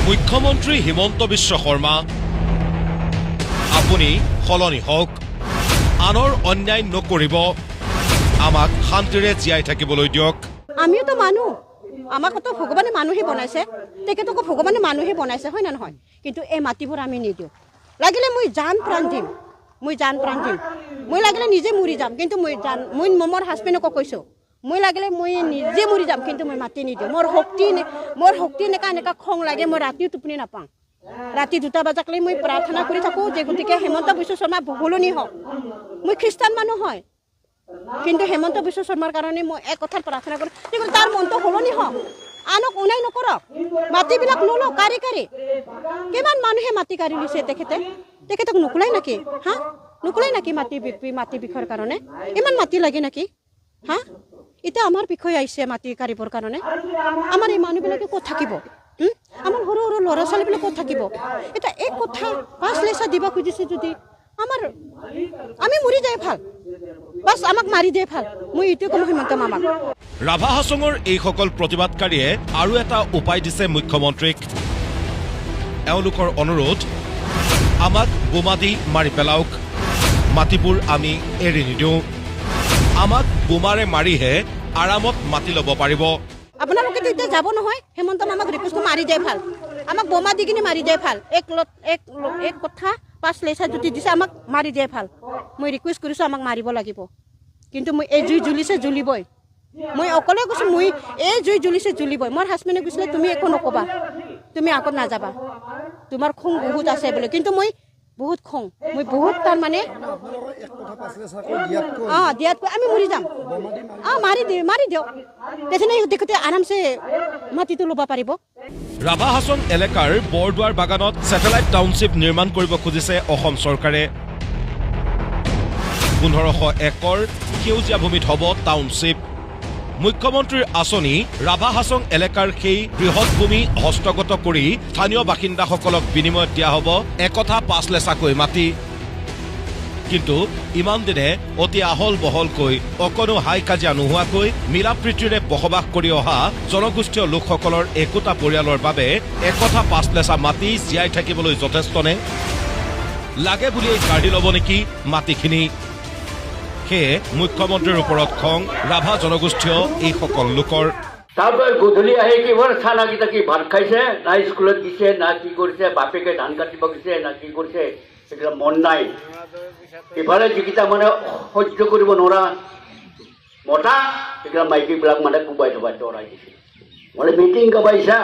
মুখ্যমন্ত্ৰী হিমন্ত বিশ্ব শৰ্মা আপুনি সলনি হওক আনৰ অন্যায় নকৰিব আমাক শান্তিৰে জীয়াই থাকিবলৈ দিয়ক আমিও তো মানুহ আমাকতো ভগৱানে মানুহে বনাইছে তেখেতকো ভগৱানে মানুহে বনাইছে হয় না নহয় কিন্তু এই মাটিবোৰ আমি নিদিওঁ লাগিলে মই জান প্ৰাণ দিম মই লাগিলে নিজে মৰি যাম কিন্তু মই মোৰ হাজবেণ্ডকো কৈছোঁ মই লাগিলে মই নিজে মৰি যাম কিন্তু মই মাটি নিদিওঁ মোৰ শক্তি এনেকা খং লাগে মই ৰাতিও টোপনি নাপাওঁ ৰাতি 2টা বজাকলৈ মই প্ৰাৰ্থনা কৰি থাকোঁ যে গতিকে হেমন্ত বিশ্ব শৰ্মা সলনি হওক মই খ্ৰীষ্টান মানুহ হয় কিন্তু হেমন্ত বিশ্ব শৰ্মাৰ কাৰণে মই এক কথাত প্ৰাৰ্থনা কৰোঁ যে তাৰ মনটো সলনি হওক আনক অন্যায় নকৰক মাটিবিলাক নলওক কাৰি কিমান মানুহে মাটি কাঢ়ি লৈছে তেখেতক নুকুলাই নেকি নুকুলাই নেকি মাটি বিষয়ৰ কাৰণে ইমান মাটি লাগে নেকি এতিয়া আমাৰ বিষয় আহিছে মাটি কাঢ়িবৰ কাৰণে আমাৰ এই মানুহবিলাকে ক'ত থাকিব আমাৰ সৰু সৰু ল'ৰা ছোৱালীবিলাক ক'ত থাকিব এতিয়া এক কথা 5 লেচা দিব খুজিছে যদি আমি মৰি যায় ভাল বাছ আমাক মাৰি দিয়ে ভাল মই এইটোৱে ক'লো হিমন্ত মামাক ৰাভা হাছঙৰ এইসকল প্ৰতিবাদকাৰীয়ে আৰু এটা উপায় দিছে মুখ্যমন্ত্ৰীক এওঁলোকৰ অনুৰোধ আমাক বোমা দি মাৰি পেলাওক মাটিবোৰ আমি এৰি নিদিওঁ আমাক বোমাৰে মাৰিহে আৰামত মাটি ল'ব পাৰিব আপোনালোকে এতিয়া যাব নহয় হেমন্ত মামাক ৰিকুৱেষ্ট মাৰি দিয়ে ভাল আমাক বোমা দি কিনে মাৰি দিয়ে ভাল এক কথা 5 লেচা যদি দিছে আমাক মাৰি দিয়ে ভাল মই ৰিকুৱেষ্ট কৰিছোঁ আমাক মাৰিব লাগিব কিন্তু মই এই জুই জ্বলিছে জ্বলিবই মই অকলে কৈছোঁ মই এই জুই জ্বলিছে জ্বলিবই মোৰ হাজবেণ্ডে কৈছিলে তুমি একো নক'বা তুমি আগত নাযাবা তোমাৰ খং বহুত আছে বোলে কিন্তু মই বহুত খং মই বহুত তাৰমানে দিয়াতকৈ আমি মৰি যাম মাৰি দিয়ক তেতিয়াহ'লে দেখোঁতে আৰামছে মাটিটো ল'ব পাৰিব ৰাভা হাছং এলেকাৰ বৰদুৱাৰ বাগানত ছেটেলাইট টাউনশ্বিপ নিৰ্মাণ কৰিব খুজিছে অসম চৰকাৰে 1500 একৰ সেউজীয়া ভূমিত হ'ব টাউনশ্বিপ মুখ্যমন্ত্ৰীৰ আঁচনি ৰাভা হাছং এলেকাৰ সেই বৃহৎ ভূমি হস্তগত কৰি স্থানীয় বাসিন্দাসকলক বিনিময়ত দিয়া হ'ব একথা 5 লেচাকৈ মাটি কিন্তু ইমান দিনে অতি আহল বহলকৈ অকণো হাই কাজিয়া নোহোৱাকৈ মিলা প্ৰীতিৰে বসবাস কৰি অহা জনগোষ্ঠীয় লোকসকলৰ একোটা পৰিয়ালৰ বাবে একথা 5 লেচা মাটি জীয়াই থাকিবলৈ যথেষ্টনে লাগে বুলিয়েই কাঢ়ি ল'ব নেকি মাটিখিনি সেয়ে মুখ্যমন্ত্ৰীৰ ওপৰত খং ৰাভা জনগোষ্ঠীয় এইসকল লোকৰ তাৰপৰা গধূলি আহি কিবাৰ খানাকেইটা কি ভাত খাইছে না স্কুলত দিছে না কি কৰিছে বাপেকে ধান কাটিব গৈছে না কি কৰিছে এইবিলাক মন নাই ইফালে যিকেইটা মানে সহ্য কৰিব নোৱাৰা মতা এইবিলাক মাইকীবিলাক মানে কোবাই থবাই তৰাই দিছে মানে মিটিং কাবাইছা